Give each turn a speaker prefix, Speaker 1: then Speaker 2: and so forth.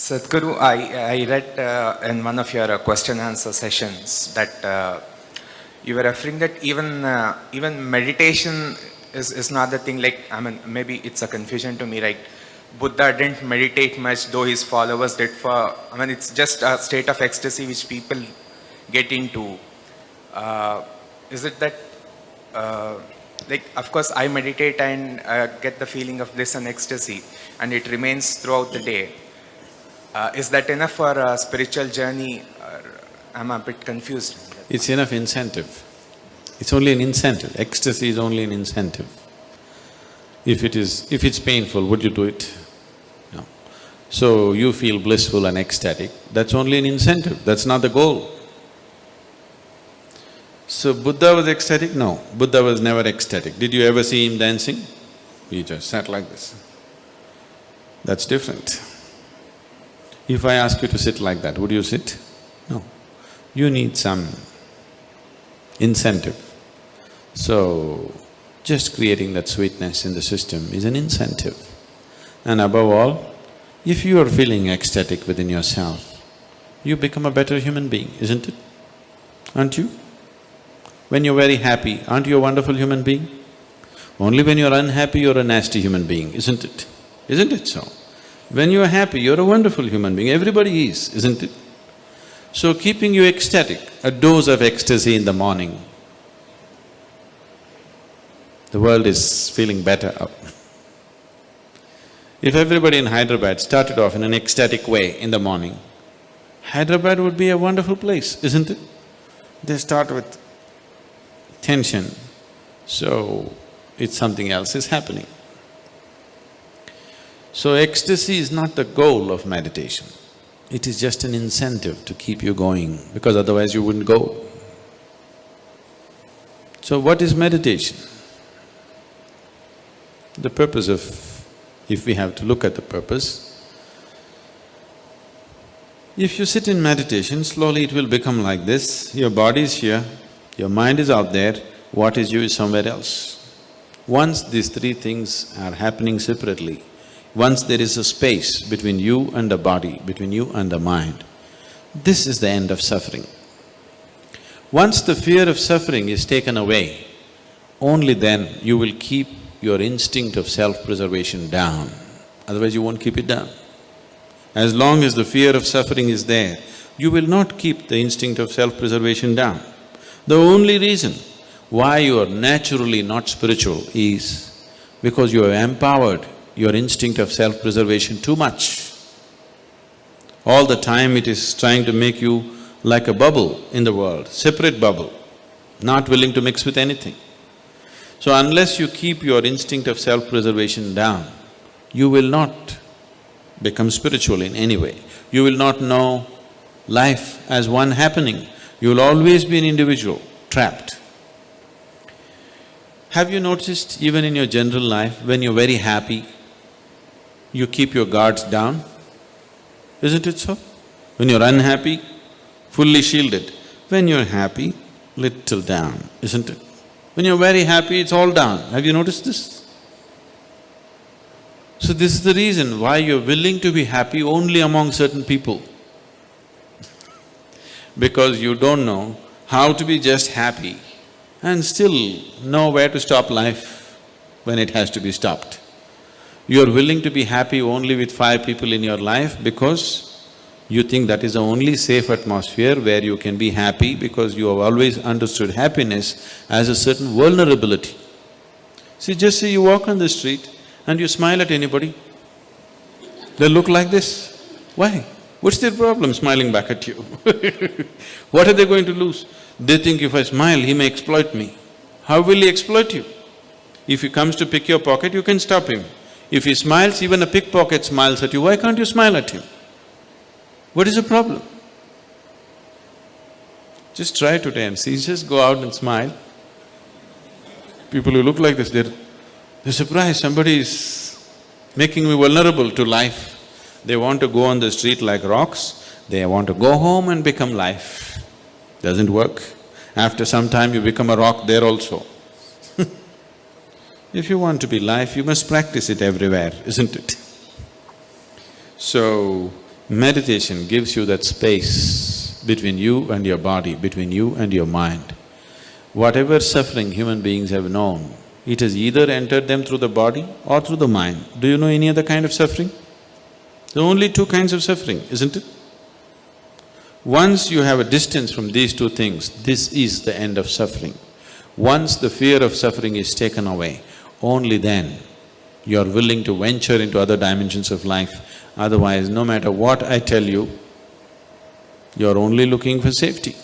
Speaker 1: Sadhguru, I read in one of your question answer sessions that you were referring that even meditation is not the thing. Like, I mean, maybe it's a confusion to me. Right? Buddha didn't meditate much, though his followers did. I mean, it's just a state of ecstasy which people get into. Is it that? Uh, like, of course, I meditate and get the feeling of bliss and ecstasy, and it remains throughout the day. Is that enough for a spiritual journey? I'm a bit confused.
Speaker 2: It's enough incentive. It's only an incentive. Ecstasy is only an incentive. If it's painful, would you do it? No. So you feel blissful and ecstatic, that's only an incentive, that's not the goal. So Buddha was ecstatic? No, Buddha was never ecstatic. Did you ever see him dancing? He just sat like this. That's different. If I ask you to sit like that, would you sit? No. You need some incentive. So, just creating that sweetness in the system is an incentive. And above all, if you are feeling ecstatic within yourself, you become a better human being, isn't it? Aren't you? When you're very happy, aren't you a wonderful human being? Only when you're unhappy, you're a nasty human being, isn't it? Isn't it so? When you're happy, you're a wonderful human being, everybody is, isn't it? So keeping you ecstatic, a dose of ecstasy in the morning, the world is feeling better. If everybody in Hyderabad started off in an ecstatic way in the morning, Hyderabad would be a wonderful place, isn't it? They start with tension, so it's something else is happening. So ecstasy is not the goal of meditation, it is just an incentive to keep you going, because otherwise you wouldn't go. So what is meditation? The purpose of… if we have to look at the purpose, if you sit in meditation, slowly it will become like this, your body is here, your mind is out there, what is you is somewhere else. Once these three things are happening separately, once there is a space between you and the body, between you and the mind, this is the end of suffering. Once the fear of suffering is taken away, only then you will keep your instinct of self-preservation down, otherwise you won't keep it down. As long as the fear of suffering is there, you will not keep the instinct of self-preservation down. The only reason why you are naturally not spiritual is because you have empowered your instinct of self-preservation too much. All the time it is trying to make you like a bubble in the world, separate bubble, not willing to mix with anything. So unless you keep your instinct of self-preservation down, you will not become spiritual in any way. You will not know life as one happening. You will always be an individual, trapped. Have you noticed even in your general life, when you're very happy, you keep your guards down? Isn't it so? When you're unhappy, fully shielded. When you're happy, little down, isn't it? When you're very happy, it's all down. Have you noticed this? So this is the reason why you're willing to be happy only among certain people. Because you don't know how to be just happy and still know where to stop life when it has to be stopped. You're willing to be happy only with 5 people in your life because you think that is the only safe atmosphere where you can be happy, because you have always understood happiness as a certain vulnerability. See, just say you walk on the street and you smile at anybody, they look like this. Why? What's their problem smiling back at you? What are they going to lose? They think if I smile, he may exploit me. How will he exploit you? If he comes to pick your pocket, you can stop him. If he smiles, even a pickpocket smiles at you, why can't you smile at him? What is the problem? Just try today and see, just go out and smile. People who look like this, they're surprised, somebody is making me vulnerable to life. They want to go on the street like rocks, they want to go home and become life. Doesn't work. After some time you become a rock there also. If you want to be life, you must practice it everywhere, isn't it? So, Meditation gives you that space between you and your body, between you and your mind. Whatever suffering human beings have known, it has either entered them through the body or through the mind. Do you know any other kind of suffering? There are only two kinds of suffering, isn't it? Once you have a distance from these two things, this is the end of suffering. Once the fear of suffering is taken away, only then you are willing to venture into other dimensions of life. Otherwise, no matter what I tell you, you are only looking for safety.